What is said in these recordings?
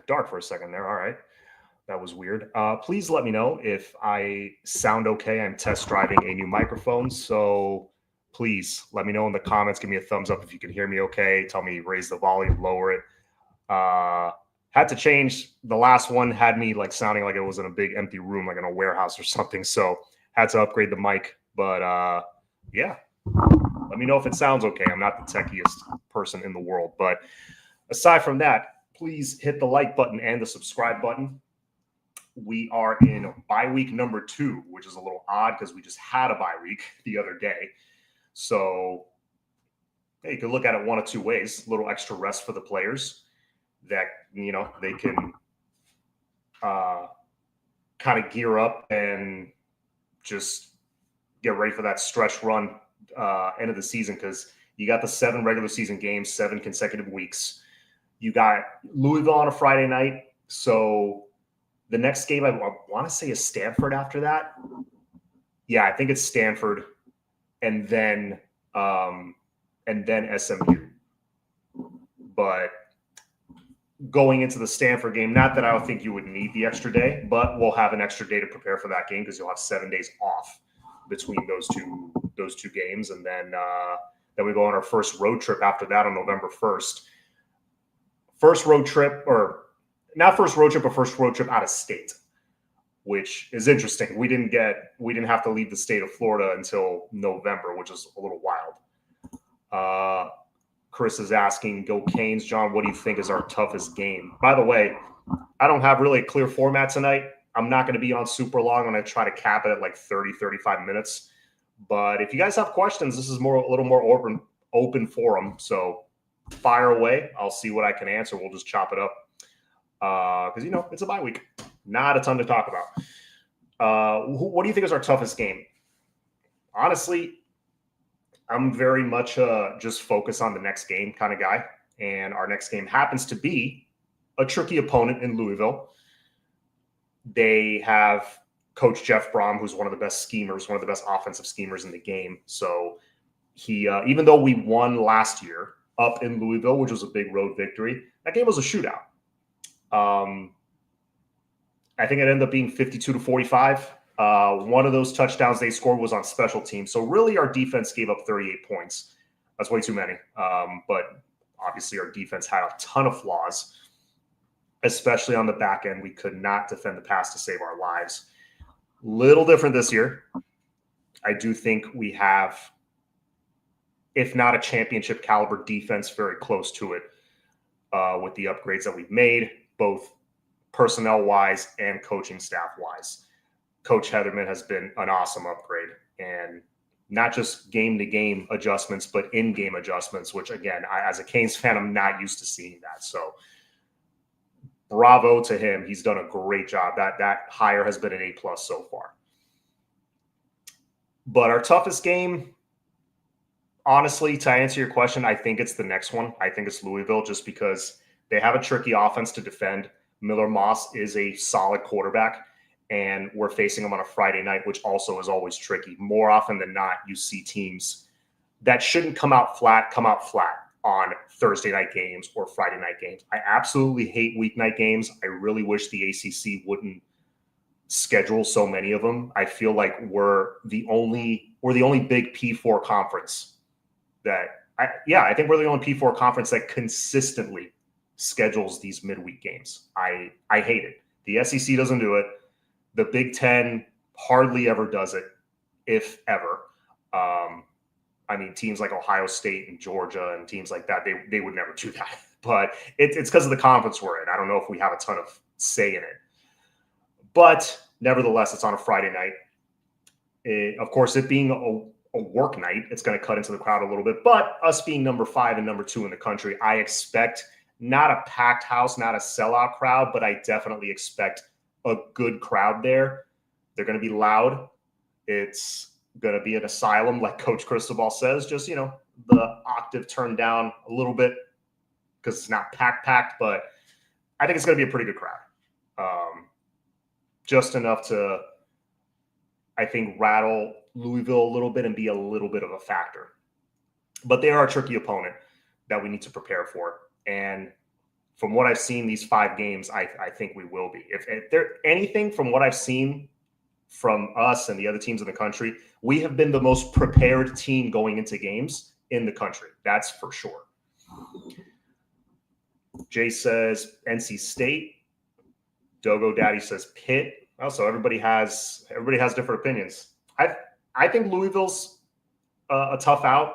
went dark for a second there. All right. That was weird. Please let me know if I sound okay. I'm test driving a new microphone. So please let me know in the comments. Give me a thumbs up if you can hear me okay. Tell me raise the volume, lower it. Had to change. The last one had me like sounding like it was in a big empty room, like in a warehouse or something. So had to upgrade the mic. But yeah, let me know if it sounds okay. I'm not the techiest person in the world. But aside from that, please hit the like button and the subscribe button. We are in bye week number 2, which is a little odd because we just had a bye week the other day. So hey, you can look at it one of two ways. A little extra rest for the players that, they can kind of gear up and just get ready for that stretch run end of the season, because you got the 7 regular season games, 7 consecutive weeks. You got Louisville on a Friday night. So the next game I want to say is Stanford after that. Yeah, I think it's Stanford, and then SMU. But going into the Stanford game, not that I don't think you would need the extra day, but we'll have an extra day to prepare for that game because you'll have 7 days off between those two games, and then we go on our first road trip after that on November 1st. First road trip, or not first road trip, but first road trip out of state, which is interesting. We didn't have to leave the state of Florida until November, which is a little wild. Chris is asking, go Canes. John, what do you think is our toughest game? By the way, I don't have really a clear format tonight. I'm not going to be on super long. I'm going to try to cap it at like 30, 35 minutes. But if you guys have questions, this is a little more open forum. So fire away. I'll see what I can answer. We'll just chop it up. Because, it's a bye week. Not a ton to talk about. What do you think is our toughest game? Honestly, I'm very much just focus on the next game kind of guy. And our next game happens to be a tricky opponent in Louisville. They have Coach Jeff Brom, who's one of the best schemers, one of the best offensive schemers in the game. So he, even though we won last year up in Louisville, which was a big road victory, that game was a shootout. I think it ended up being 52-45. One of those touchdowns they scored was on special teams. So really our defense gave up 38 points. That's way too many. But obviously our defense had a ton of flaws, especially on the back end. We could not defend the pass to save our lives. Little different this year. I do think we have, if not a championship caliber defense, very close to it with the upgrades that we've made, both personnel-wise and coaching staff-wise. Coach Heatherman has been an awesome upgrade, and not just game-to-game adjustments, but in-game adjustments, which, again, as a Canes fan, I'm not used to seeing that. So bravo to him. He's done a great job. That hire has been an A+ so far. But our toughest game, honestly, to answer your question, I think it's the next one. I think it's Louisville, just because they have a tricky offense to defend. Miller Moss is a solid quarterback, and we're facing them on a Friday night, which also is always tricky. More often than not, you see teams that shouldn't come out flat on Thursday night games or Friday night games. I absolutely hate weeknight games. I really wish the ACC wouldn't schedule so many of them. I feel like we're the only big P4 conference I think we're the only P4 conference that consistently schedules these midweek games. I hate it. The SEC doesn't do it. The Big Ten hardly ever does it, if ever. Teams like Ohio State and Georgia and teams like that, they would never do that. But it's because of the conference we're in. I don't know if we have a ton of say in it. But nevertheless, it's on a Friday night. Of course, it being a work night, it's going to cut into the crowd a little bit. But us being number 5 and number 2 in the country, I expect not a packed house, not a sellout crowd, but I definitely expect a good crowd there. They're going to be loud. It's going to be an asylum, like Coach Cristobal says, just, the octave turned down a little bit because it's not packed, but I think it's going to be a pretty good crowd. Just enough to, I think, rattle Louisville a little bit and be a little bit of a factor. But they are a tricky opponent that we need to prepare for. And from what I've seen these 5 games, I think we will be. If there anything from what I've seen from us and the other teams in the country, we have been the most prepared team going into games in the country. That's for sure. Jay says NC State. Dogo Daddy says Pitt. Also, everybody has different opinions. I think Louisville's a tough out.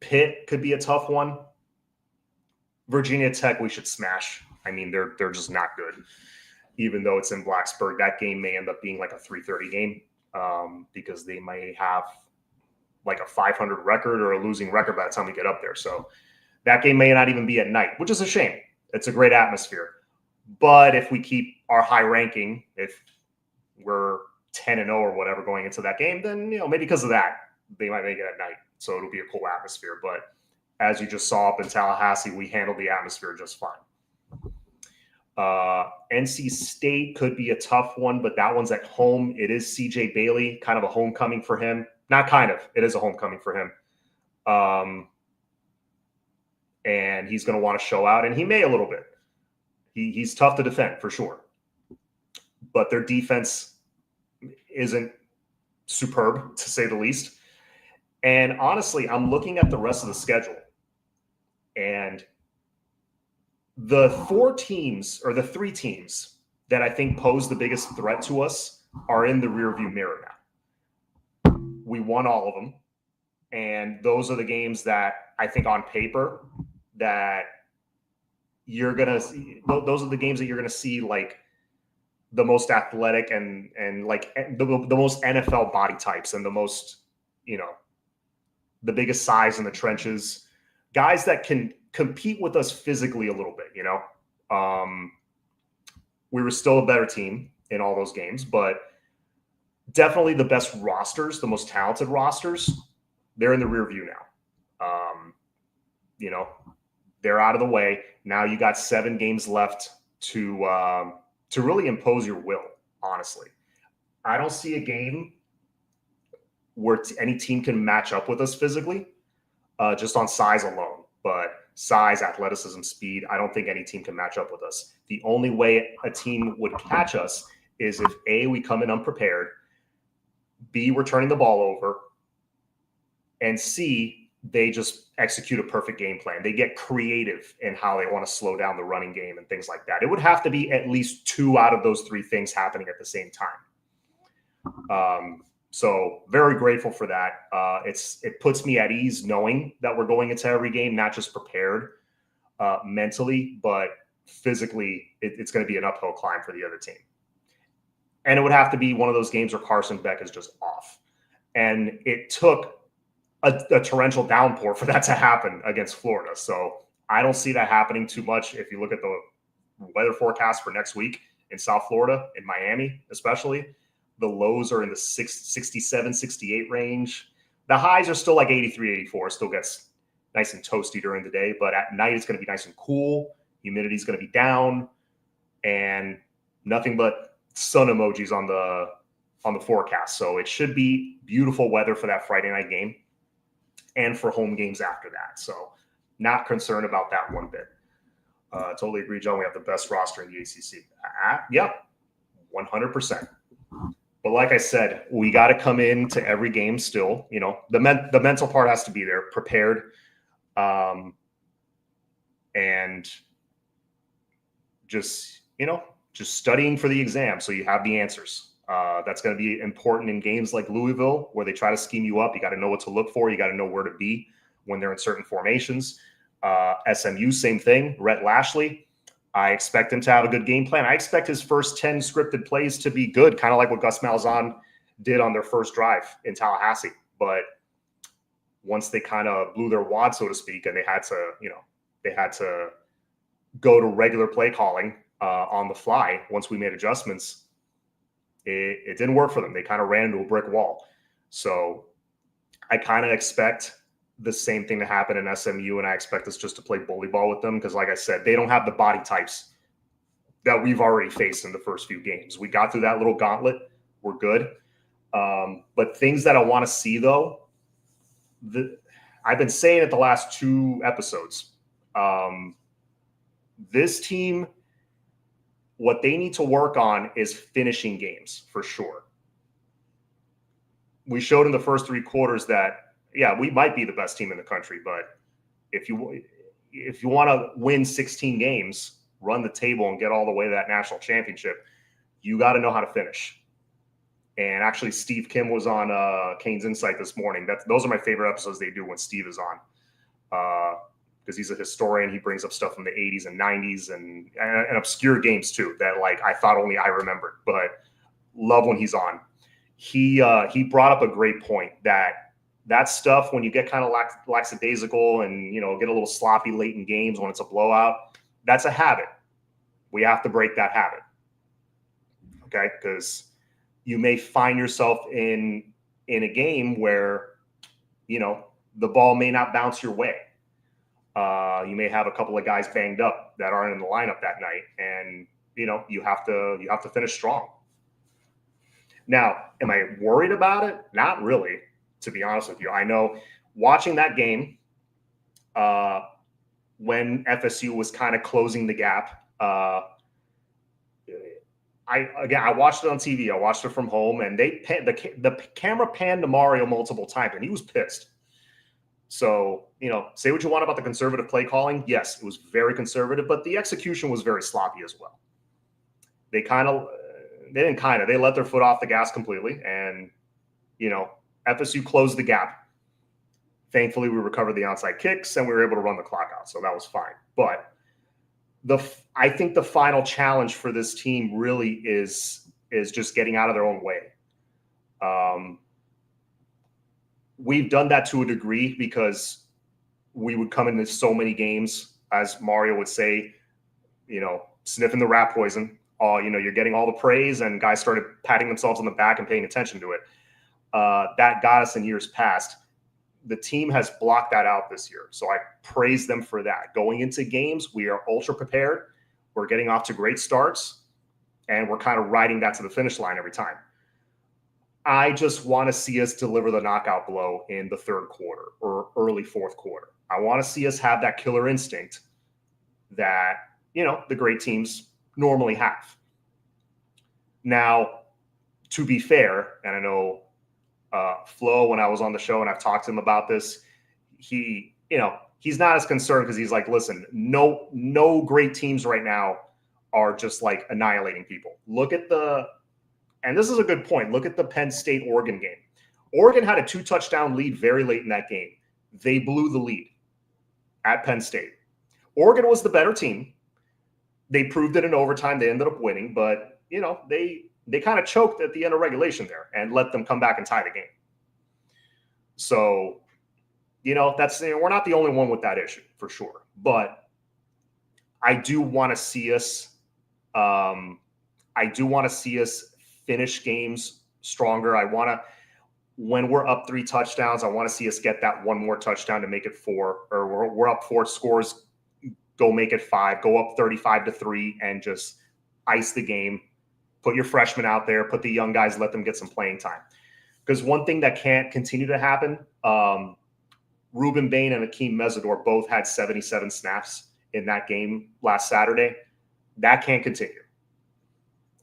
Pitt could be a tough one. Virginia Tech, we should smash. I mean, they're just not good. Even though it's in Blacksburg, that game may end up being like a 3:30 game because they may have like a 500 record or a losing record by the time we get up there. So that game may not even be at night, which is a shame. It's a great atmosphere. But if we keep our high ranking, if we're 10-0 or whatever going into that game, then maybe because of that, they might make it at night. So it'll be a cool atmosphere. But as you just saw up in Tallahassee, we handled the atmosphere just fine. NC State could be a tough one, but that one's at home. It is CJ Bailey, kind of a homecoming for him. Not kind of, it is a homecoming for him. And he's going to want to show out, and he may a little bit. He's tough to defend for sure. But their defense isn't superb, to say the least. And honestly, I'm looking at the rest of the schedule, and the 4 teams or the 3 teams that I think pose the biggest threat to us are in the rearview mirror now. We won all of them, and those are the games that I think on paper that you're gonna see. Those are the games that you're gonna see like the most athletic and like the most NFL body types and the most the biggest size in the trenches, guys that can compete with us physically a little bit. We were still a better team in all those games, but definitely the best rosters, the most talented rosters, they're in the rear view now. They're out of the way. Now you got 7 games left to really impose your will, honestly. I don't see a game where any team can match up with us physically, just on size alone. But size, athleticism, speed, I don't think any team can match up with us. The only way a team would catch us is if A, we come in unprepared, B, we're turning the ball over, and C, they just execute a perfect game plan. They get creative in how they want to slow down the running game and things like that. It would have to be at least 2 out of those 3 things happening at the same time. So very grateful for that. It puts me at ease knowing that we're going into every game, not just prepared mentally, but physically it's going to be an uphill climb for the other team. And it would have to be one of those games where Carson Beck is just off. And it took a torrential downpour for that to happen against Florida. So I don't see that happening too much. If you look at the weather forecast for next week in South Florida, in Miami especially, the lows are in the 67, 68 range. The highs are still like 83, 84. Still gets nice and toasty during the day, but at night it's going to be nice and cool. Humidity is going to be down, and nothing but sun emojis on the forecast. So it should be beautiful weather for that Friday night game and for home games after that. So not concerned about that one bit. Totally agree, John. We have the best roster in the ACC. Yep, 100%. But like I said, we got to come into every game still. The mental part has to be there, prepared, and just studying for the exam so you have the answers. That's going to be important in games like Louisville, where they try to scheme you up. You got to know what to look for. You got to know where to be when they're in certain formations. SMU, same thing. Rhett Lashley, I expect him to have a good game plan. I expect his first 10 scripted plays to be good, kind of like what Gus Malzahn did on their first drive in Tallahassee. But once they kind of blew their wad, so to speak, and they had to go to regular play calling on the fly once we made adjustments, it didn't work for them. They kind of ran into a brick wall. So I kind of expect the same thing to happen in SMU, and I expect us just to play bully ball with them because, like I said, they don't have the body types that we've already faced in the first few games. We got through that little gauntlet. We're good. But things that I want to see, though, I've been saying it the last 2 episodes. This team, what they need to work on is finishing games for sure. We showed in the first 3 quarters that, yeah, we might be the best team in the country, but if you want to win 16 games, run the table and get all the way to that national championship, you got to know how to finish. And actually, Steve Kim was on Kane's Insight this morning. Those are my favorite episodes they do when Steve is on, because he's a historian. He brings up stuff from the 80s and 90s and obscure games too that like I thought only I remembered, but love when he's on. He brought up a great point that stuff when you get kind of lackadaisical and get a little sloppy late in games when it's a blowout, that's a habit. We have to break that habit, okay? Because you may find yourself in a game where the ball may not bounce your way. You may have a couple of guys banged up that aren't in the lineup that night, and you have to finish strong. Now, am I worried about it? Not really, to be honest with you. I know watching that game when FSU was kind of closing the gap. I watched it on TV. I watched it from home, and the camera panned to Mario multiple times, and he was pissed. So, say what you want about the conservative play calling. Yes, it was very conservative, but the execution was very sloppy as well. They let their foot off the gas completely, and FSU closed the gap. Thankfully, we recovered the onside kicks, and we were able to run the clock out, so that was fine. But I think the final challenge for this team really is just getting out of their own way. We've done that to a degree because we would come into so many games, as Mario would say, sniffing the rat poison. You're getting all the praise, and guys started patting themselves on the back and paying attention to it. That got us in years past. The team has blocked that out this year, so I praise them for that. Going into games, we are ultra prepared. We're getting off to great starts, and we're kind of riding that to the finish line every time. I just want to see us deliver the knockout blow in the 3rd quarter or early 4th quarter. I want to see us have that killer instinct that, the great teams normally have. Now, to be fair, and I know Flo, when I was on the show and I've talked to him about this, he's not as concerned because he's like, listen, no great teams right now are just like annihilating people. And this is a good point. Look at the Penn State-Oregon game. Oregon had a 2-touchdown lead very late in that game. They blew the lead at Penn State. Oregon was the better team. They proved it in overtime. They ended up winning, but they kind of choked at the end of regulation there and let them come back and tie the game. So, that's we're not the only one with that issue for sure. But I do want to see us. Finish games stronger. When we're up 3 touchdowns, I want to see us get that one more touchdown to make it 4, or we're up 4 scores, go make it 5, go up 35-3 and just ice the game. Put your freshmen out there, put the young guys, let them get some playing time. Because one thing that can't continue to happen, Ruben Bain and Akeem Mesidor both had 77 snaps in that game last Saturday. That can't continue.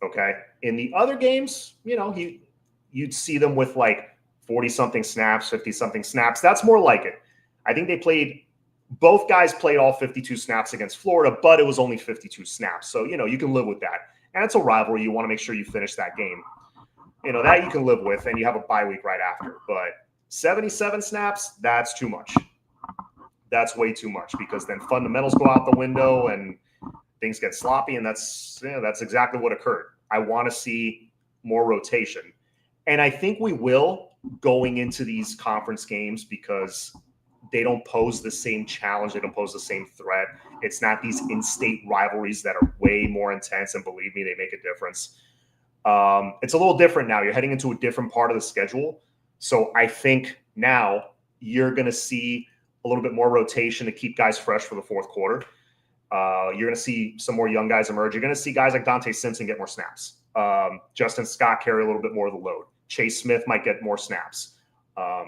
Okay. In the other games, you'd see them with like 40-something snaps, 50-something snaps. That's more like it. I think both guys played all 52 snaps against Florida, but it was only 52 snaps. So, you can live with that. And it's a rivalry. You want to make sure you finish that game. That you can live with, and you have a bye week right after. But 77 snaps, that's too much. That's way too much, because then fundamentals go out the window and things get sloppy, and that's exactly what occurred. I want to see more rotation. And I think we will going into these conference games, because they don't pose the same challenge. They don't pose the same threat. It's not these in-state rivalries that are way more intense, and believe me, they make a difference. It's a little different now. You're heading into a different part of the schedule. So I think now you're going to see a little bit more rotation to keep guys fresh for the 4th quarter. You're going to see some more young guys emerge. You're going to see guys like Dante Simpson get more snaps. Justin Scott carry a little bit more of the load. Chase Smith might get more snaps.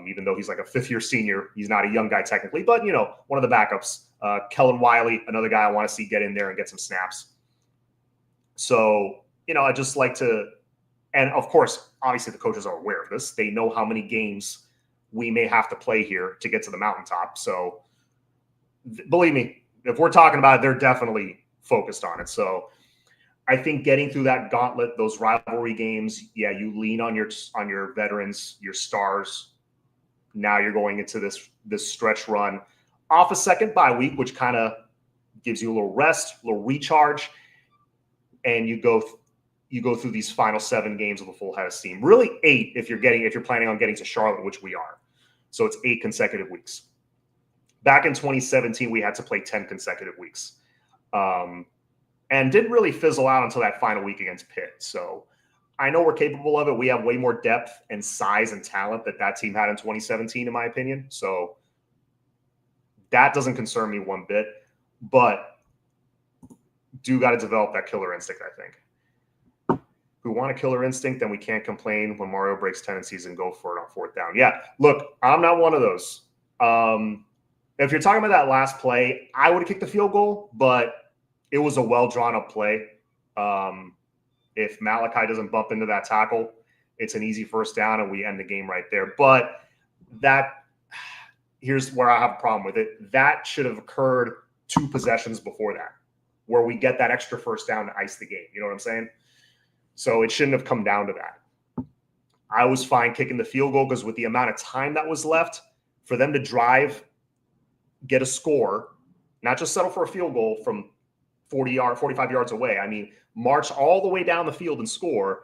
Even though he's like a 5th-year senior, he's not a young guy technically, but one of the backups Kellen Wiley, another guy I want to see get in there and get some snaps. So, I just like to, and of course, obviously the coaches are aware of this. They know how many games we may have to play here to get to the mountaintop. So believe me, if we're talking about it, they're definitely focused on it. So I think getting through that gauntlet, those rivalry games, you lean on your veterans, your stars. Now you're going into this stretch run off a second bye week, which kind of gives you a little rest, a little recharge, and you go through these final 7 games with a full head of steam. Really 8 if you're planning on getting to Charlotte, which we are. So it's 8 consecutive weeks. Back in 2017, we had to play 10 consecutive weeks. And didn't really fizzle out until that final week against Pitt. So I know we're capable of it. We have way more depth and size and talent that team had in 2017, in my opinion. So that doesn't concern me one bit. But do got to develop that killer instinct, I think. If we want a killer instinct, then we can't complain when Mario breaks tendencies and go for it on 4th down. Yeah, look, I'm not one of those. If you're talking about that last play, I would have kicked the field goal, but it was a well-drawn-up play. If Malachi doesn't bump into that tackle, it's an easy 1st down, and we end the game right there. But here's where I have a problem with it. That should have occurred 2 possessions before that, where we get that extra 1st down to ice the game. You know what I'm saying? So it shouldn't have come down to that. I was fine kicking the field goal because with the amount of time that was left, for them to drive, get a score, not just settle for a field goal from 45 yards away. I mean, march all the way down the field and score,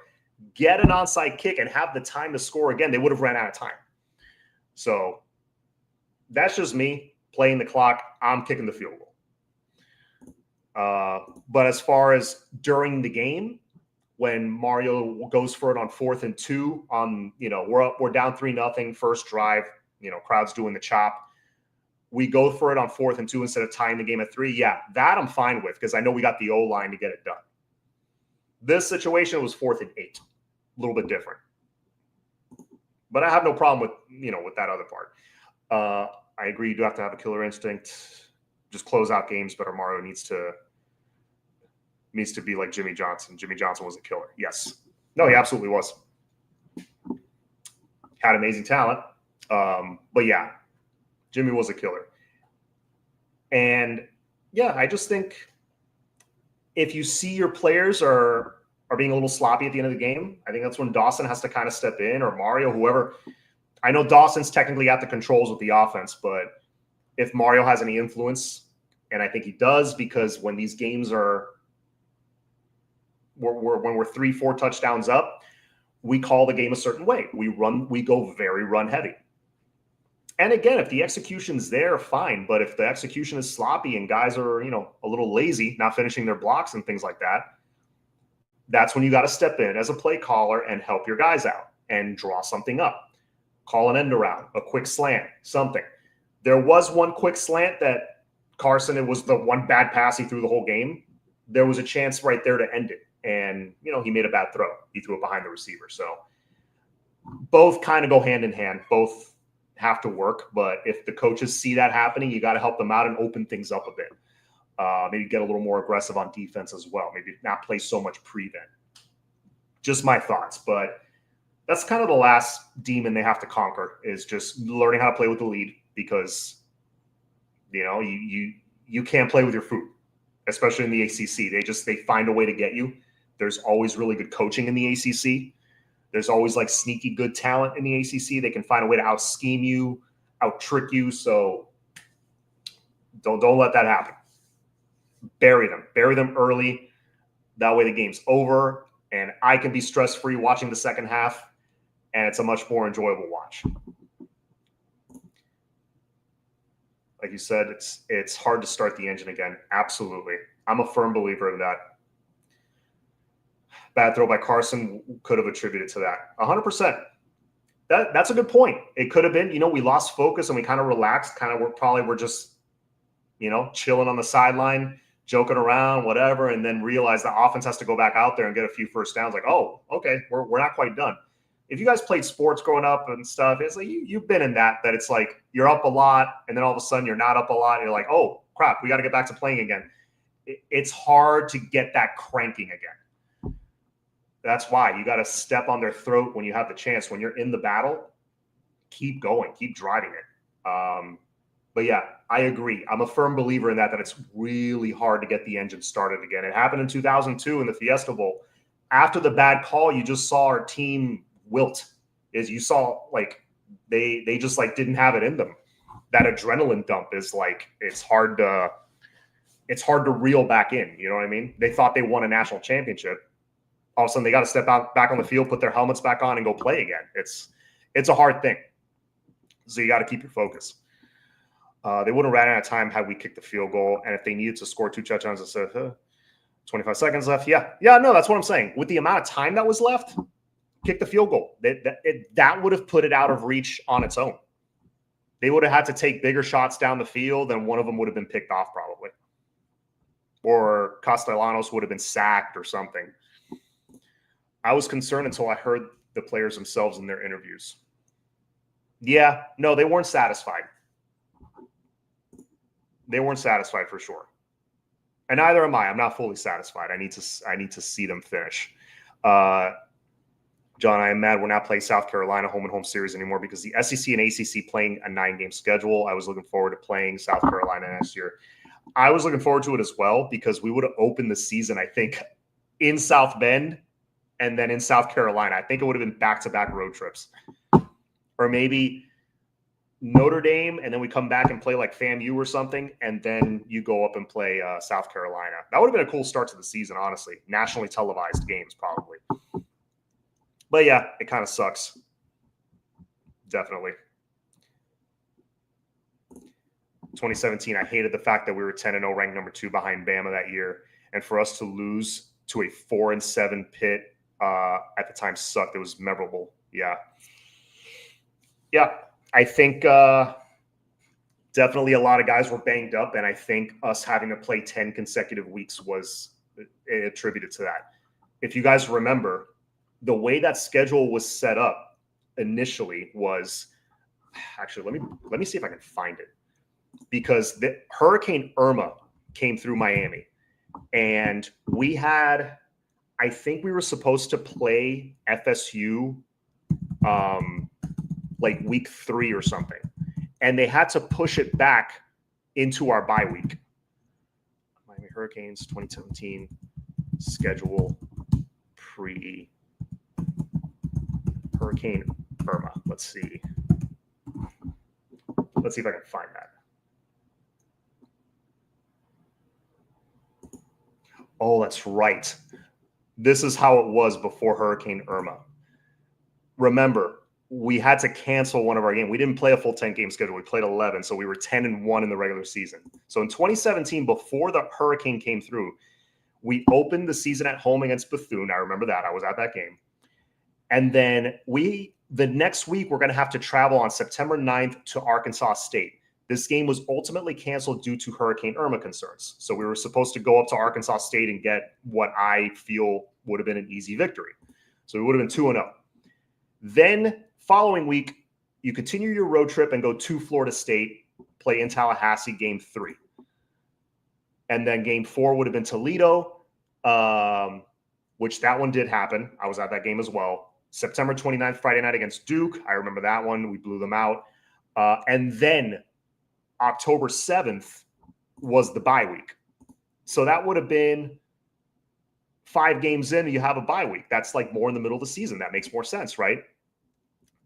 get an onside kick and have the time to score again. They would have ran out of time. So that's just me playing the clock. I'm kicking the field goal. But as far as during the game, when Mario goes for it on 4th and 2 we're down 3-0, first drive, crowd's doing the chop. We go for it on 4th and 2 instead of tying the game at 3. Yeah, that I'm fine with because I know we got the O-line to get it done. This situation was 4th and 8, a little bit different. But I have no problem with that other part. I agree you do have to have a killer instinct. Just close out games better. Mario needs to be like Jimmy Johnson. Jimmy Johnson was a killer. Yes. No, he absolutely was. Had amazing talent. But yeah, Jimmy was a killer. And yeah, I just think if you see your players are being a little sloppy at the end of the game, I think that's when Dawson has to kind of step in, or Mario, whoever. I know Dawson's technically at the controls with the offense, but if Mario has any influence, and I think he does, because when these games are when we're 3-4 touchdowns up, we call the game a certain way. We go very run heavy. And again, if the execution's there, fine. But if the execution is sloppy and guys are, a little lazy, not finishing their blocks and things like that, that's when you got to step in as a play caller and help your guys out and draw something up. Call an end around, a quick slant, something. There was one quick slant that Carson, it was the one bad pass he threw the whole game. There was a chance right there to end it. And, he made a bad throw. He threw it behind the receiver. So both kind of go hand in hand. Both have to work. But if the coaches see that happening, you got to help them out and open things up a bit. Maybe get a little more aggressive on defense as well. Maybe not play so much prevent. Just my thoughts. But that's kind of the last demon they have to conquer, is just learning how to play with the lead, because, you can't play with your food, especially in the ACC. They find a way to get you. There's always really good coaching in the ACC. There's always like sneaky good talent in the ACC. They can find a way to out scheme you, out trick you. So don't let that happen. Bury them early. That way the game's over and I can be stress-free watching the second half, and it's a much more enjoyable watch. Like you said, it's hard to start the engine again. Absolutely. I'm a firm believer in that. Bad throw by Carson could have attributed to that. 100%. That's a good point. It could have been, we lost focus and we kind of relaxed. We're just, chilling on the sideline, joking around, whatever, and then realize the offense has to go back out there and get a few first downs. Like, oh, okay, we're not quite done. If you guys played sports growing up and stuff, it's like you've been in that it's like you're up a lot and then all of a sudden you're not up a lot. And you're like, oh, crap, we got to get back to playing again. It's hard to get that cranking again. That's why you got to step on their throat when you have the chance. When you're in the battle, keep going, keep driving it. But yeah, I agree. I'm a firm believer in that it's really hard to get the engine started again. It happened in 2002 in the Fiesta Bowl. After the bad call, you just saw our team wilt. Is you saw like they just like didn't have it in them. That adrenaline dump is like it's hard to reel back in. You know what I mean? They thought they won a national championship. All of a sudden, they got to step out back on the field, put their helmets back on, and go play again. It's a hard thing. So you got to keep your focus. They wouldn't have ran out of time had we kicked the field goal. And if they needed to score 2 touchdowns, instead of 25 seconds left. Yeah, no, that's what I'm saying. With the amount of time that was left, kick the field goal. That would have put it out of reach on its own. They would have had to take bigger shots down the field, and one of them would have been picked off probably. Or Castellanos would have been sacked or something. I was concerned until I heard the players themselves in their interviews. Yeah, no, they weren't satisfied. They weren't satisfied for sure. And neither am I. I'm not fully satisfied. I need to see them finish. John, I am mad we're not playing South Carolina home and home series anymore because the SEC and ACC playing a 9-game schedule. I was looking forward to playing South Carolina next year. I was looking forward to it as well because we would have opened the season, I think, in South Bend and then in South Carolina. I think it would have been back-to-back road trips. Or maybe Notre Dame, and then we come back and play like FAMU or something, and then you go up and play South Carolina. That would have been a cool start to the season, honestly. Nationally televised games, probably. But yeah, it kind of sucks. Definitely. 2017, I hated the fact that we were 10-0 ranked number 2 behind Bama that year. And for us to lose to a 4-7 Pitt at the time sucked. It was memorable. Yeah. Yeah. I think definitely a lot of guys were banged up, and I think us having to play 10 consecutive weeks was attributed to that. If you guys remember, the way that schedule was set up initially was actually let me see if I can find it, because the Hurricane Irma came through Miami, and I think we were supposed to play FSU like week 3 or something. And they had to push it back into our bye week. Miami Hurricanes 2017 schedule pre Hurricane Irma. Let's see if I can find that. Oh, that's right. This is how it was before Hurricane Irma. Remember, we had to cancel one of our games. We didn't play a full 10-game schedule. We played 11, so we were 10-1 in the regular season. So in 2017, before the hurricane came through, we opened the season at home against Bethune. I remember that. I was at that game. And then the next week, we're going to have to travel on September 9th to Arkansas State. This game was ultimately canceled due to Hurricane Irma concerns. So we were supposed to go up to Arkansas State and get what I feel would have been an easy victory. So we would have been 2-0. Then following week, you continue your road trip and go to Florida State, play in Tallahassee, game 3. And then game 4 would have been Toledo, which that one did happen. I was at that game as well. September 29th, Friday night against Duke. I remember that one. We blew them out. And then October 7th was the bye week. So that would have been 5 games in and you have a bye week. That's like more in the middle of the season. That makes more sense, right?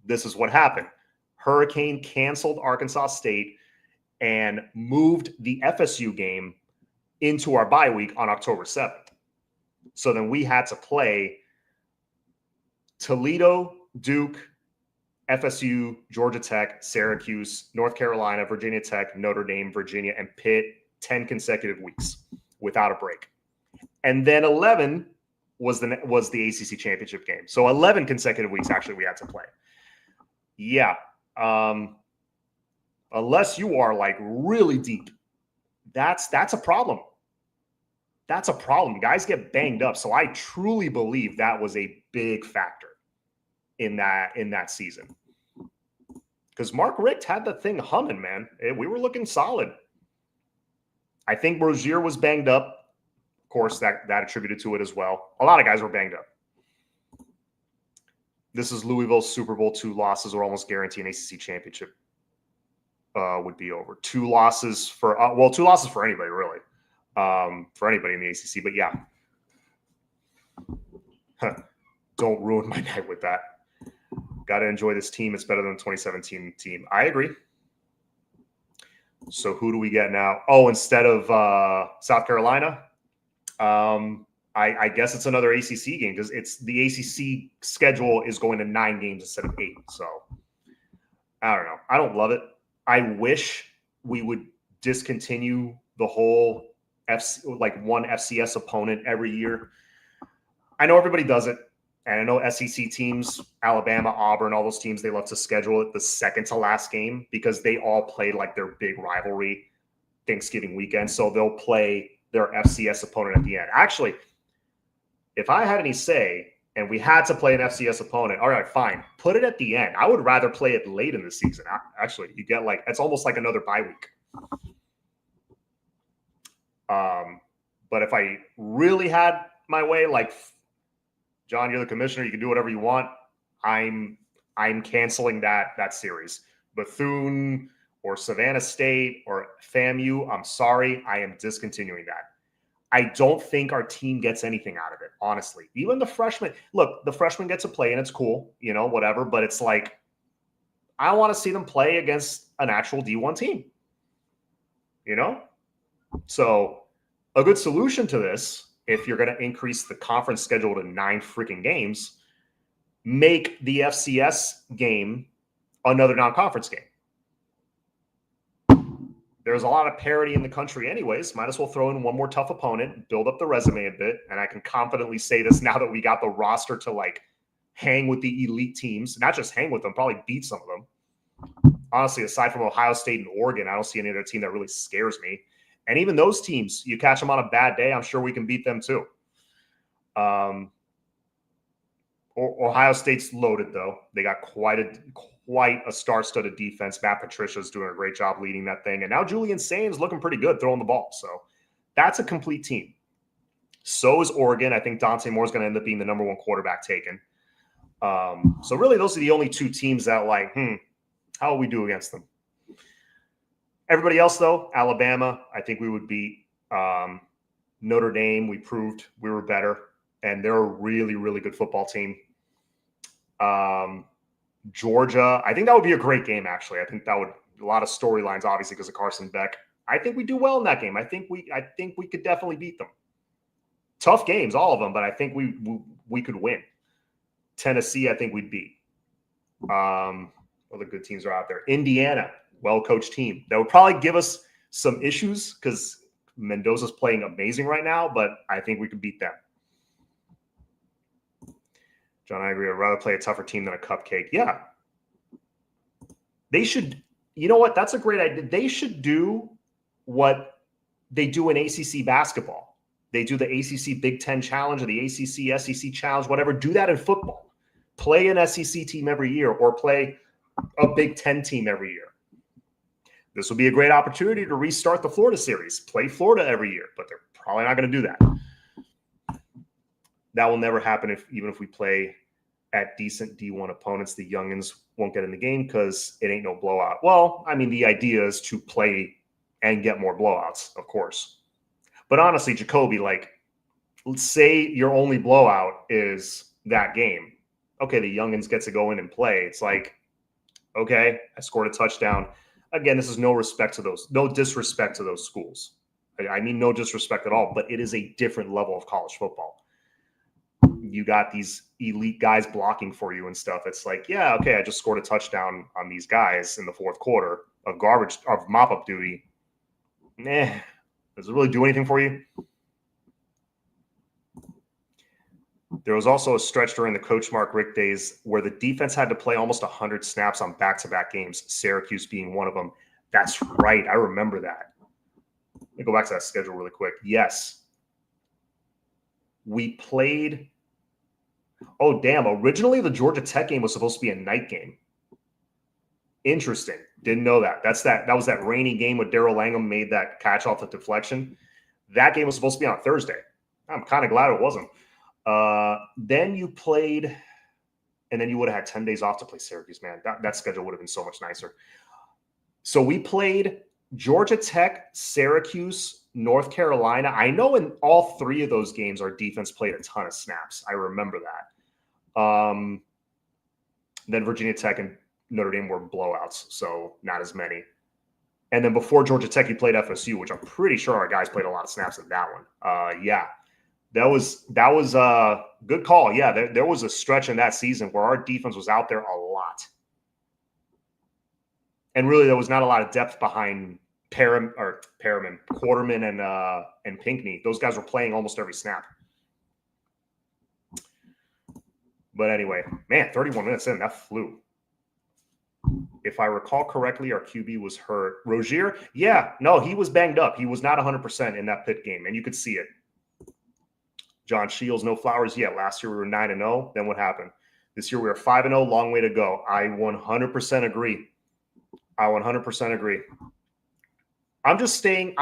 This is what happened. Hurricane canceled Arkansas State and moved the FSU game into our bye week on October 7th. So then we had to play Toledo, Duke, FSU, Georgia Tech, Syracuse, North Carolina, Virginia Tech, Notre Dame, Virginia, and Pitt 10 consecutive weeks without a break. And then 11 was the ACC championship game. So 11 consecutive weeks actually we had to play. Yeah. Unless you are like really deep, that's a problem. That's a problem. Guys get banged up. So I truly believe that was a big factor in that season. Because Mark Richt had the thing humming, man. We were looking solid. I think Rozier was banged up. Of course, that attributed to it as well. A lot of guys were banged up. This is Louisville's Super Bowl. 2 losses or almost guarantee an ACC championship would be over. 2 losses for 2 losses for anybody, really. For anybody in the ACC. But yeah. Don't ruin my night with that. Got to enjoy this team. It's better than the 2017 team. I agree. So who do we get now? Oh, instead of South Carolina, I guess it's another ACC game because it's the ACC schedule is going to 9 games instead of 8. So I don't know. I don't love it. I wish we would discontinue the whole one FCS opponent every year. I know everybody does it. And I know SEC teams, Alabama, Auburn, all those teams, they love to schedule it the second to last game because they all play like their big rivalry Thanksgiving weekend. So they'll play their FCS opponent at the end. Actually, if I had any say and we had to play an FCS opponent, all right, fine. Put it at the end. I would rather play it late in the season. Actually, you get it's almost like another bye week. But if I really had my way, John, you're the commissioner. You can do whatever you want. I'm canceling that series. Bethune or Savannah State or FAMU, I'm sorry. I am discontinuing that. I don't think our team gets anything out of it, honestly. Even the freshmen. Look, the freshmen get to play, and it's cool, whatever. But it's like I want to see them play against an actual D1 team. So a good solution to this, if you're going to increase the conference schedule to 9 freaking games, make the FCS game another non-conference game. There's a lot of parity in the country anyways. Might as well throw in one more tough opponent, build up the resume a bit. And I can confidently say this now that we got the roster to hang with the elite teams. Not just hang with them, probably beat some of them. Honestly, aside from Ohio State and Oregon, I don't see any other team that really scares me. And even those teams, you catch them on a bad day, I'm sure we can beat them too. Ohio State's loaded, though. They got quite a star-studded defense. Matt Patricia's doing a great job leading that thing. And now Julian Sain's looking pretty good throwing the ball. So that's a complete team. So is Oregon. I think Dante Moore's going to end up being the number 1 quarterback taken. So really, those are the only 2 teams that how will we do against them? Everybody else, though, Alabama, I think we would beat. Notre Dame, we proved we were better. And they're a really, really good football team. Georgia, I think that would be a great game, actually. I think that would a lot of storylines, obviously, because of Carson Beck. I think we do well in that game. I think we could definitely beat them. Tough games, all of them, but I think we could win. Tennessee, I think we'd beat. Other good teams are out there. Indiana, well-coached team. That would probably give us some issues because Mendoza's playing amazing right now, but I think we could beat them. John, I agree. I'd rather play a tougher team than a cupcake. Yeah. They should, you know what? That's a great idea. They should do what they do in ACC basketball. They do the ACC Big Ten Challenge or the ACC SEC Challenge, whatever. Do that in football. Play an SEC team every year or play a Big Ten team every year. This will be a great opportunity to restart the Florida series. Play Florida every year, but they're probably not going to do that. That will never happen even if we play at decent D1 opponents. The youngins won't get in the game because it ain't no blowout. Well, I mean, the idea is to play and get more blowouts, of course. But honestly, Jacoby, let's say your only blowout is that game. Okay, the youngins get to go in and play. It's okay, I scored a touchdown. Again, this is no disrespect to those schools. I mean, no disrespect at all, but it is a different level of college football. You got these elite guys blocking for you and stuff. It's yeah, okay, I just scored a touchdown on these guys in the 4th quarter of mop-up duty. Does it really do anything for you? There was also a stretch during the Coach Mark Richt days where the defense had to play almost 100 snaps on back-to-back games, Syracuse being one of them. That's right. I remember that. Let me go back to that schedule really quick. Yes. We played – oh, damn. Originally, the Georgia Tech game was supposed to be a night game. Interesting. Didn't know that. That was that rainy game where Daryl Langham made that catch off the deflection. That game was supposed to be on Thursday. I'm kind of glad it wasn't. Then you played, and then you would have had 10 days off to play Syracuse, man. That schedule would have been so much nicer. So we played Georgia Tech, Syracuse, North Carolina. I know in all three of those games, our defense played a ton of snaps. I remember that. Then Virginia Tech and Notre Dame were blowouts, so not as many. And then before Georgia Tech, you played FSU, which I'm pretty sure our guys played a lot of snaps in that one. Yeah, that was a good call. Yeah, there was a stretch in that season where our defense was out there a lot. And really, there was not a lot of depth behind Quarterman, and Pinckney. Those guys were playing almost every snap. But anyway, man, 31 minutes in, that flew. If I recall correctly, our QB was hurt. Rozier? Yeah, no, he was banged up. He was not 100% in that Pitt game, and you could see it. John Shields, no Flowers yet. Last year we were 9-0. Then what happened? This year we were 5-0. Long way to go. I 100% agree. I'm just stating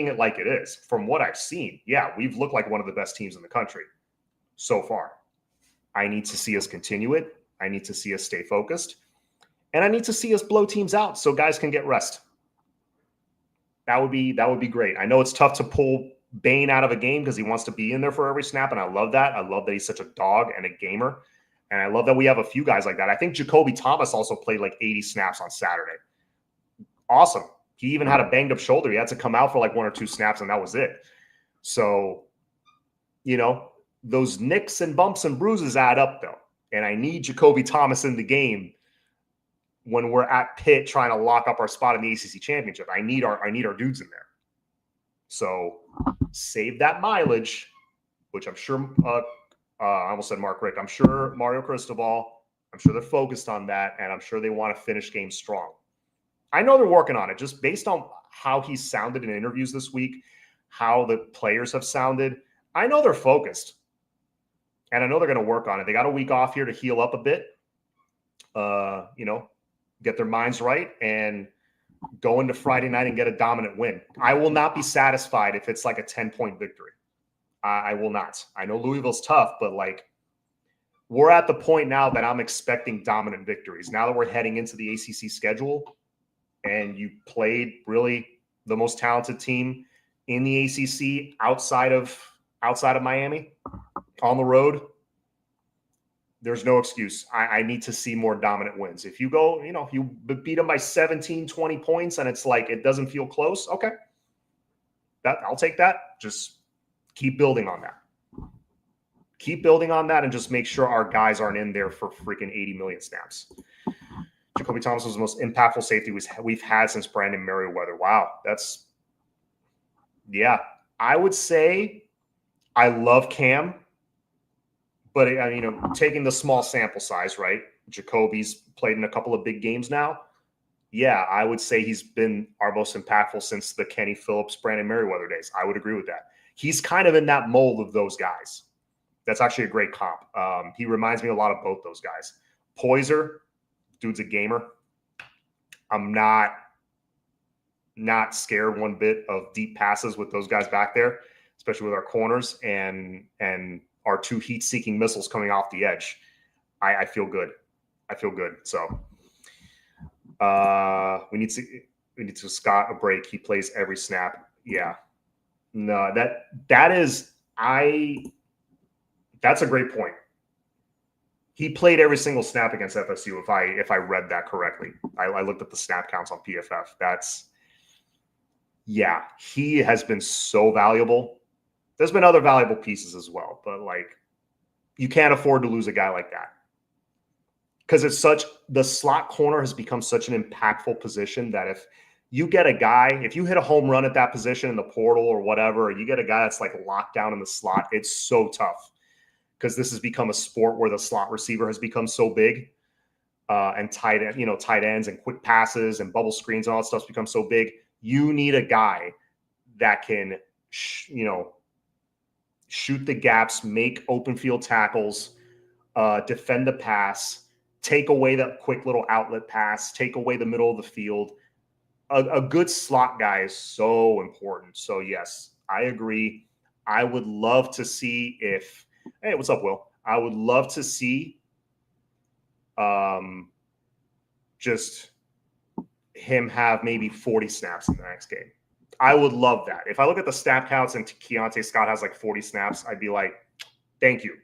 it like it is. From what I've seen, yeah, we've looked like one of the best teams in the country so far. I need to see us continue it. I need to see us stay focused. And I need to see us blow teams out so guys can get rest. That would be great. I know it's tough to pull Bain out of a game because he wants to be in there for every snap, and I love that. I love that he's such a dog and a gamer. And I love that we have a few guys like that. I think Jacoby Thomas also played like 80 snaps on Saturday. Awesome. He even had a banged up shoulder. He had to come out for like 1 or 2 snaps, and that was it. So, those nicks and bumps and bruises add up, though. And I need Jacoby Thomas in the game when we're at Pitt trying to lock up our spot in the ACC championship. I need our dudes in there. So save that mileage, which I'm sure I almost said Mark Rick. I'm sure Mario Cristobal, I'm sure they're focused on that, and I'm sure they want to finish games strong. I know they're working on it just based on how he sounded in interviews this week, how the players have sounded. I know they're focused, and I know they're going to work on it. They got a week off here to heal up a bit, get their minds right, and go into Friday night and get a dominant win. I will not be satisfied if it's like a 10-point victory. I will not. I know Louisville's tough, but we're at the point now that I'm expecting dominant victories. Now that we're heading into the ACC schedule, and you played really the most talented team in the ACC outside of Miami on the road, there's no excuse. I need to see more dominant wins. If you go, if you beat them by 17, 20 points and it's like it doesn't feel close, okay. I'll take that. Just keep building on that. Keep building on that and just make sure our guys aren't in there for freaking 80 million snaps. Jacoby Thomas was the most impactful safety we've had since Brandon Merriweather. Wow. I would say I love Cam. But, taking the small sample size, right? Jacoby's played in a couple of big games now. Yeah, I would say he's been our most impactful since the Kenny Phillips, Brandon Merriweather days. I would agree with that. He's kind of in that mold of those guys. That's actually a great comp. He reminds me a lot of both those guys. Poiser, dude's a gamer. I'm not scared one bit of deep passes with those guys back there, especially with our corners and our 2 heat-seeking missiles coming off the edge. I feel good. So we need to Scott a break. He plays every snap. Yeah. No, that's a great point. He played every single snap against FSU if I read that correctly. I looked at the snap counts on PFF. He has been so valuable. There's been other valuable pieces as well, but you can't afford to lose a guy like that. Because the slot corner has become such an impactful position that if you get a guy, if you hit a home run at that position in the portal or whatever, or you get a guy that's locked down in the slot, it's so tough. Because this has become a sport where the slot receiver has become so big, and tight ends and quick passes and bubble screens and all that stuff's become so big. You need a guy that can, shoot the gaps, make open field tackles, defend the pass, take away that quick little outlet pass, take away the middle of the field. A good slot guy is so important. So, yes, I agree. I would love to see if – hey, what's up, Will? I would love to see just him have maybe 40 snaps in the next game. I would love that. If I look at the snap counts and Keontae Scott has like 40 snaps, I'd be like, thank you.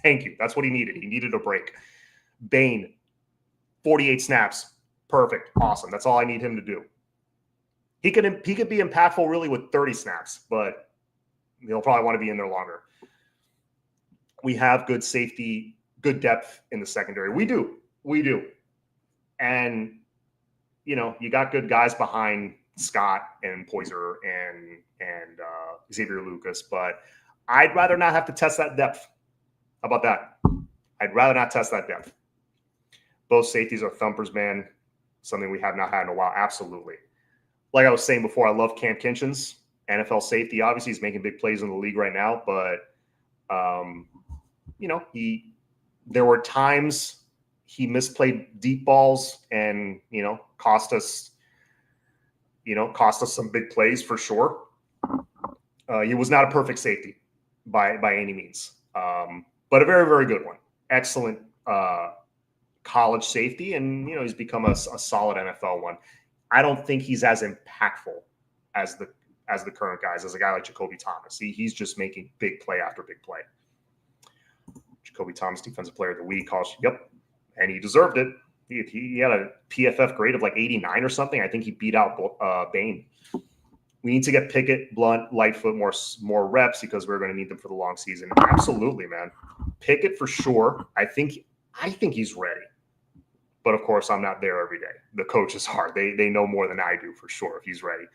Thank you. That's what he needed. He needed a break. Bane, 48 snaps. Perfect. Awesome. That's all I need him to do. He could be impactful really with 30 snaps, but he'll probably want to be in there longer. We have good safety, good depth in the secondary. We do. And, you got good guys behind Scott and Poyser and Xavier Lucas, but I'd rather not have to test that depth. How about that? I'd rather not test that depth. Both safeties are thumpers, man. Something we have not had in a while. Absolutely. Like I was saying before, I love Cam Kinchens, NFL safety. Obviously, he's making big plays in the league right now, but there were times he misplayed deep balls and cost us some big plays for sure. He was not a perfect safety by any means, but a very, very good one. Excellent college safety, and he's become a solid NFL one. I don't think he's as impactful as the current guys, as a guy like Jacoby Thomas. He's just making big play after big play. Jacoby Thomas, Defensive Player of the Week, and he deserved it. He had a PFF grade of like 89 or something. I think he beat out Bane. We need to get Pickett, Blunt, Lightfoot more reps because we're going to need them for the long season. Absolutely, man. Pickett for sure. I think he's ready. But, of course, I'm not there every day. The coaches are. They know more than I do for sure if he's ready.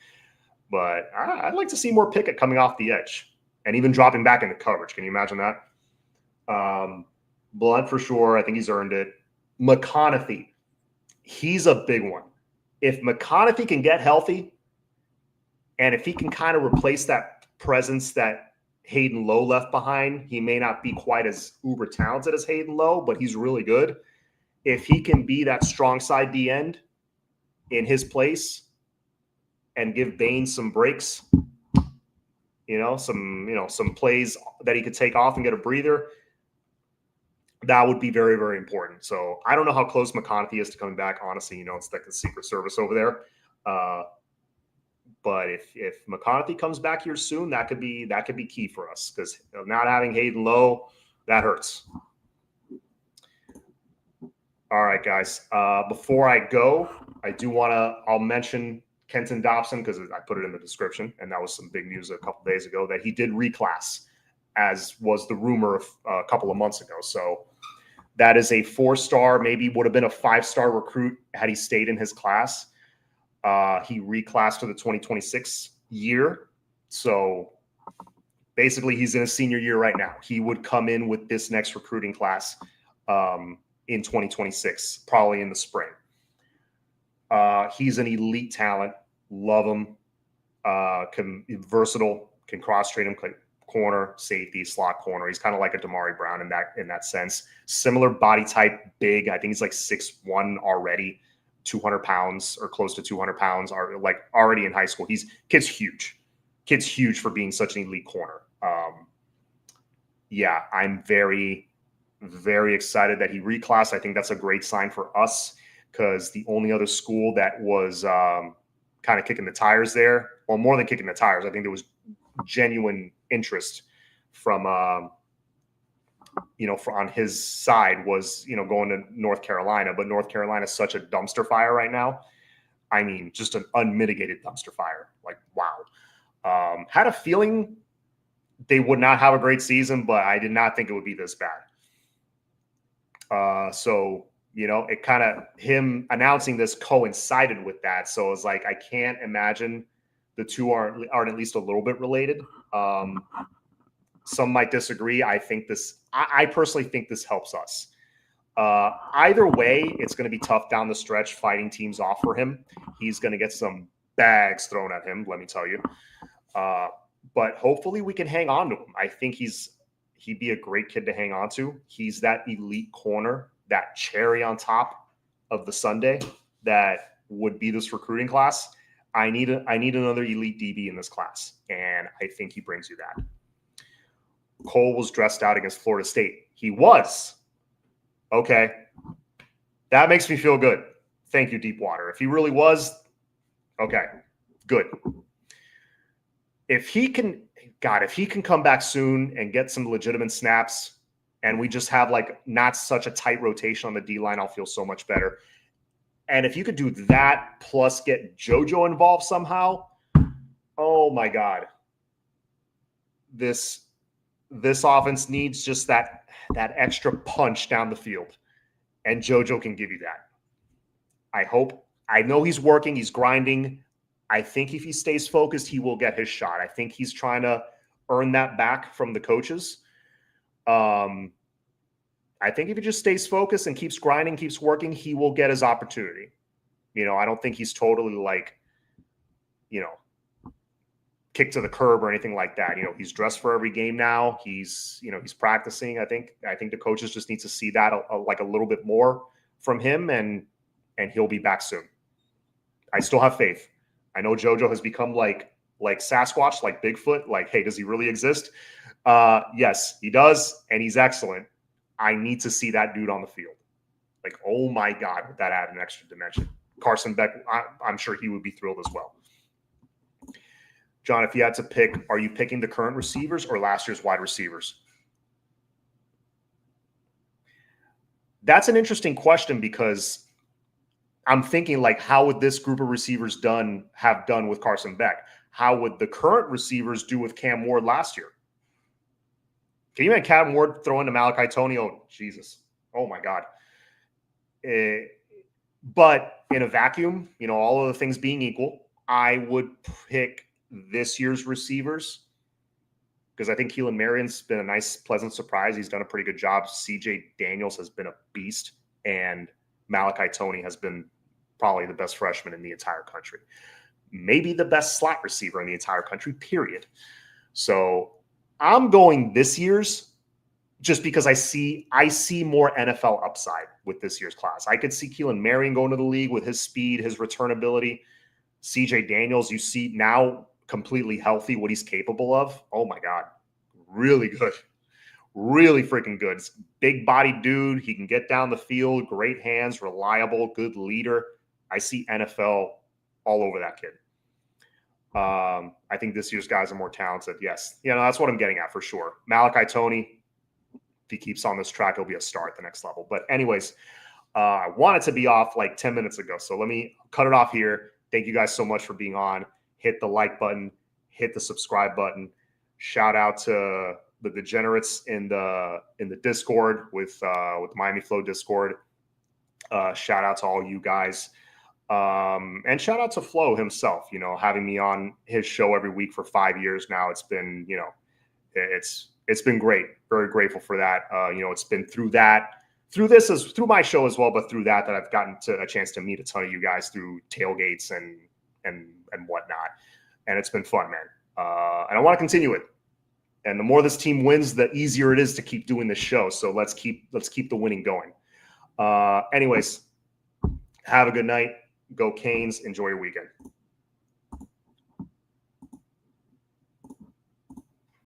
But I'd like to see more Pickett coming off the edge and even dropping back into coverage. Can you imagine that? Blunt for sure. I think he's earned it. McConaughey, he's a big one. If McConaughey can get healthy and if he can kind of replace that presence that Hayden Lowe left behind, he may not be quite as uber talented as Hayden Lowe, but he's really good. If he can be that strong side D end in his place and give Bane some breaks, some plays that he could take off and get a breather, that would be very, very important. So I don't know how close McConaughey is to coming back. Honestly, it's like the Secret Service over there. But if McConaughey comes back here soon, that could be key for us because not having Hayden Lowe, that hurts. All right, guys. Before I go, I'll mention Kenton Dopson because I put it in the description, and that was some big news a couple days ago that he did reclass, as was the rumor of a couple of months ago. So that is a 4-star, maybe would have been a 5-star recruit had he stayed in his class. He reclassed for the 2026 year. So basically he's in his senior year right now. He would come in with this next recruiting class in 2026, probably in the spring. He's an elite talent. Love him. Versatile, can cross-train him, corner, safety, slot corner. He's kind of like a Damari Brown in that sense. Similar body type, big. I think he's like 6'1" already, 200 pounds or close to 200 pounds, are like already in high school. Kid's huge. Kid's huge for being such an elite corner. I'm very, very excited that he reclassed. I think that's a great sign for us because the only other school that was kind of kicking the tires there, well, more than kicking the tires, I think there was genuine interest from on his side was going to North Carolina, but North Carolina is such a dumpster fire right now. I mean, just an unmitigated dumpster fire. Like, wow. Had a feeling they would not have a great season, but I did not think it would be this bad. It kind of, him announcing this coincided with that. So it's like, I can't imagine the two aren't at least a little bit related. Some might disagree. I personally think this helps us. Either way, it's going to be tough down the stretch fighting teams off for him. He's going to get some bags thrown at him, let me tell you. But hopefully we can hang on to him. I think he'd be a great kid to hang on to. He's that elite corner that cherry on top of the sundae that would be this recruiting class. I need another elite DB in this class, and I think he brings you that. Cole was dressed out against Florida State. He was. Okay. That makes me feel good. Thank you, Deepwater. If he really was, okay, good. If he can come back soon and get some legitimate snaps, and we just have like not such a tight rotation on the D-line, I'll feel so much better. And if you could do that plus get JoJo involved somehow, oh my God. This offense needs just that extra punch down the field. And JoJo can give you that. I know he's working, he's grinding. I think if he stays focused, he will get his shot. I think he's trying to earn that back from the coaches. I think if he just stays focused and keeps grinding, keeps working, he will get his opportunity. I don't think he's totally like, kicked to the curb or anything like that. He's dressed for every game now. He's practicing. I think the coaches just need to see that like a little bit more from him, and he'll be back soon. I still have faith. I know JoJo has become like Sasquatch, like Bigfoot. Like, hey, does he really exist? Yes, he does, and he's excellent. I need to see that dude on the field. Like, oh my God, would that add an extra dimension? Carson Beck, I'm sure he would be thrilled as well. John, if you had to pick, are you picking the current receivers or last year's wide receivers? That's an interesting question, because I'm thinking, like, how would this group of receivers have done with Carson Beck? How would the current receivers do with Cam Ward last year? Can you imagine Cam Ward throwing to Malachi Tony? Oh, Jesus. Oh, my God. But in a vacuum, all of the things being equal, I would pick this year's receivers, because I think Keelan Marion's been a nice, pleasant surprise. He's done a pretty good job. CJ Daniels has been a beast, and Malachi Tony has been probably the best freshman in the entire country. Maybe the best slot receiver in the entire country, period. So I'm going this year's just because I see more NFL upside with this year's class. I could see Keelan Marion going to the league with his speed, his return ability. CJ Daniels, you see now completely healthy, what he's capable of. Oh my God. Really good. Really freaking good. Big body dude. He can get down the field, great hands, reliable, good leader. I see NFL all over that kid. I think this year's guys are more talented. Yes. That's what I'm getting at for sure. Malachi Tony, if he keeps on this track, he'll be a star at the next level. But anyways, I wanted to be off like 10 minutes ago. So let me cut it off here. Thank you guys so much for being on. Hit the like button, hit the subscribe button. Shout out to the degenerates in the Discord with Miami Flow Discord. Shout out to all you guys. And shout out to Flo himself, having me on his show every week for 5 years now. It's been, it's been great. Very grateful for that. It's been through my show as well, but through that I've gotten a chance to meet a ton of you guys through tailgates and whatnot. And it's been fun, man. And I want to continue it. And the more this team wins, the easier it is to keep doing this show. So let's keep the winning going. Anyways, have a good night. Go Canes. Enjoy your weekend.